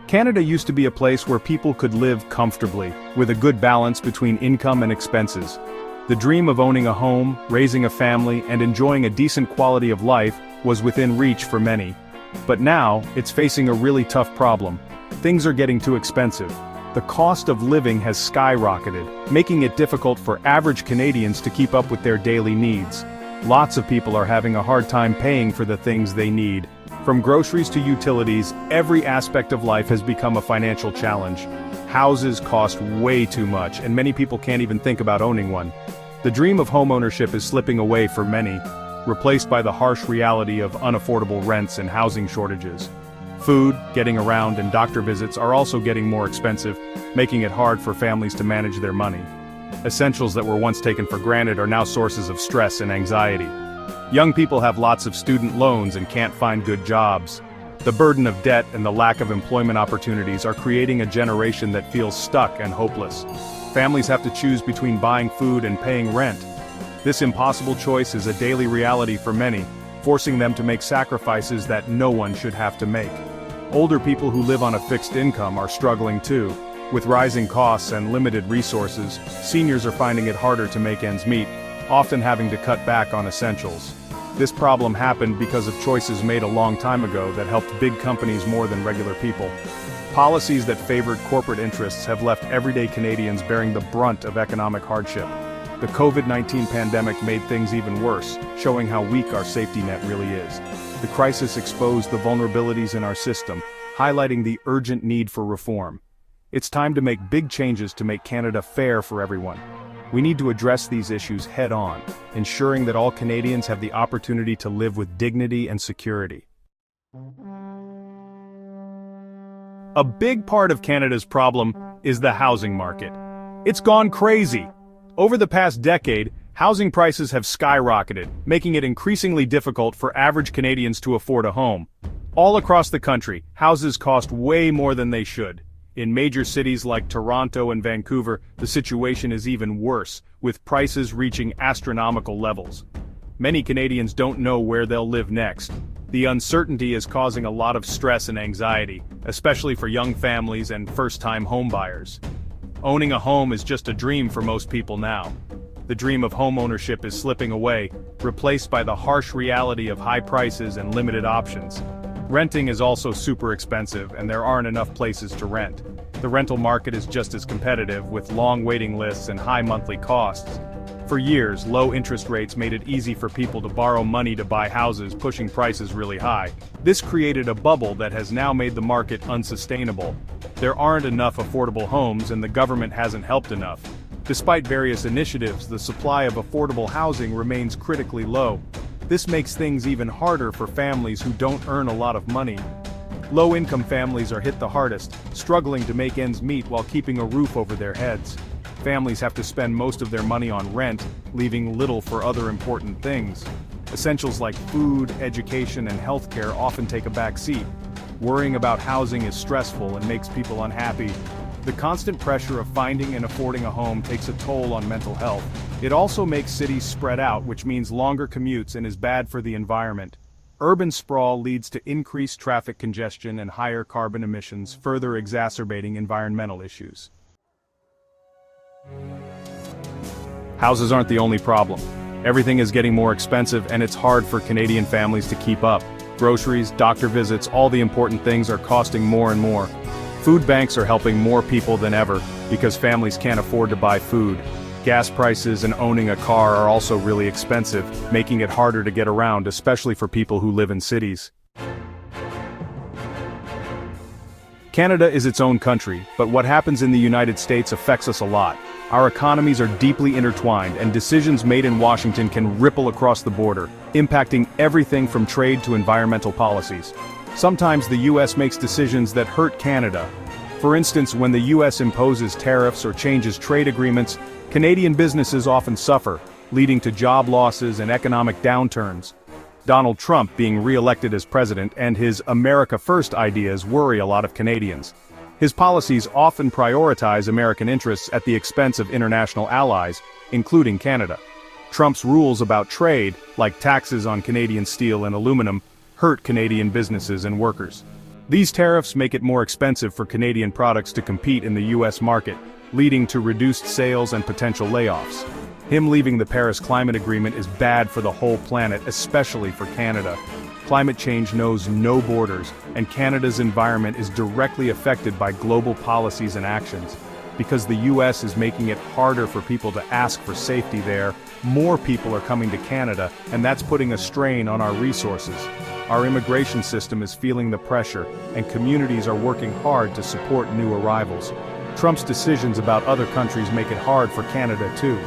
Canada used to be a place where people could live comfortably, with a good balance between income and expenses. The dream of owning a home, raising a family, and enjoying a decent quality of life was within reach for many. But now, it's facing a really tough problem. Things are getting too expensive. The cost of living has skyrocketed, making it difficult for average Canadians to keep up with their daily needs. Lots of people are having a hard time paying for the things they need. From groceries to utilities, every aspect of life has become a financial challenge. Houses cost way too much, and many people can't even think about owning one. The dream of homeownership is slipping away for many, replaced by the harsh reality of unaffordable rents and housing shortages. Food, getting around, and doctor visits are also getting more expensive, making it hard for families to manage their money. Essentials that were once taken for granted are now sources of stress and anxiety. Young people have lots of student loans and can't find good jobs. The burden of debt and the lack of employment opportunities are creating a generation that feels stuck and hopeless. Families have to choose between buying food and paying rent. This impossible choice is a daily reality for many, forcing them to make sacrifices that no one should have to make. Older people who live on a fixed income are struggling too. With rising costs and limited resources, seniors are finding it harder to make ends meet, often having to cut back on essentials. This problem happened because of choices made a long time ago that helped big companies more than regular people. Policies that favored corporate interests have left everyday Canadians bearing the brunt of economic hardship. The COVID-19 pandemic made things even worse, showing how weak our safety net really is. The crisis exposed the vulnerabilities in our system, highlighting the urgent need for reform. It's time to make big changes to make Canada fair for everyone. We need to address these issues head-on, ensuring that all Canadians have the opportunity to live with dignity and security. A big part of Canada's problem is the housing market. It's gone crazy. Over the past decade, housing prices have skyrocketed, making it increasingly difficult for average Canadians to afford a home. All across the country, houses cost way more than they should. In major cities like Toronto and Vancouver, the situation is even worse, with prices reaching astronomical levels. Many Canadians don't know where they'll live next. The uncertainty is causing a lot of stress and anxiety, especially for young families and first-time homebuyers. Owning a home is just a dream for most people now. The dream of homeownership is slipping away, replaced by the harsh reality of high prices and limited options. Renting is also super expensive, and there aren't enough places to rent. The rental market is just as competitive, with long waiting lists and high monthly costs. For years, low interest rates made it easy for people to borrow money to buy houses, pushing prices really high. This created a bubble that has now made the market unsustainable. There aren't enough affordable homes, and the government hasn't helped enough. Despite various initiatives, the supply of affordable housing remains critically low. This makes things even harder for families who don't earn a lot of money. Low-income families are hit the hardest, struggling to make ends meet while keeping a roof over their heads. Families have to spend most of their money on rent, leaving little for other important things. Essentials like food, education, and healthcare often take a back seat. Worrying about housing is stressful and makes people unhappy. The constant pressure of finding and affording a home takes a toll on mental health. It also makes cities spread out, which means longer commutes and is bad for the environment. Urban sprawl leads to increased traffic congestion and higher carbon emissions, further exacerbating environmental issues. Houses aren't the only problem. Everything is getting more expensive, and it's hard for Canadian families to keep up. Groceries, doctor visits, all the important things are costing more and more. Food banks are helping more people than ever, because families can't afford to buy food. Gas prices and owning a car are also really expensive, making it harder to get around, especially for people who live in cities. Canada is its own country, but what happens in the United States affects us a lot. Our economies are deeply intertwined, and decisions made in Washington can ripple across the border, impacting everything from trade to environmental policies. Sometimes the US makes decisions that hurt Canada. For instance, when the US imposes tariffs or changes trade agreements, Canadian businesses often suffer, leading to job losses and economic downturns. Donald Trump being re-elected as president and his America First ideas worry a lot of Canadians. His policies often prioritize American interests at the expense of international allies, including Canada. Trump's rules about trade, like taxes on Canadian steel and aluminum, hurt Canadian businesses and workers. These tariffs make it more expensive for Canadian products to compete in the US market, leading to reduced sales and potential layoffs. Him leaving the Paris Climate Agreement is bad for the whole planet, especially for Canada. Climate change knows no borders, and Canada's environment is directly affected by global policies and actions. Because the US is making it harder for people to ask for safety there, more people are coming to Canada, and that's putting a strain on our resources. Our immigration system is feeling the pressure, and communities are working hard to support new arrivals. Trump's decisions about other countries make it hard for Canada too.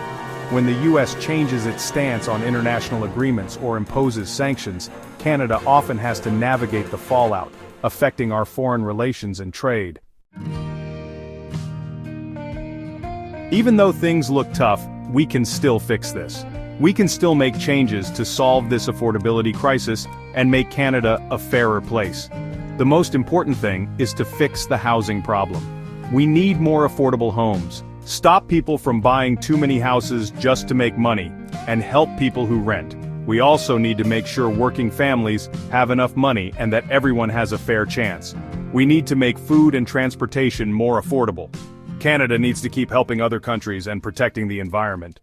When the US changes its stance on international agreements or imposes sanctions, Canada often has to navigate the fallout, affecting our foreign relations and trade. Even though things look tough, we can still fix this. We can still make changes to solve this affordability crisis and make Canada a fairer place. The most important thing is to fix the housing problem. We need more affordable homes. Stop people from buying too many houses just to make money, and help people who rent. We also need to make sure working families have enough money and that everyone has a fair chance. We need to make food and transportation more affordable. Canada needs to keep helping other countries and protecting the environment.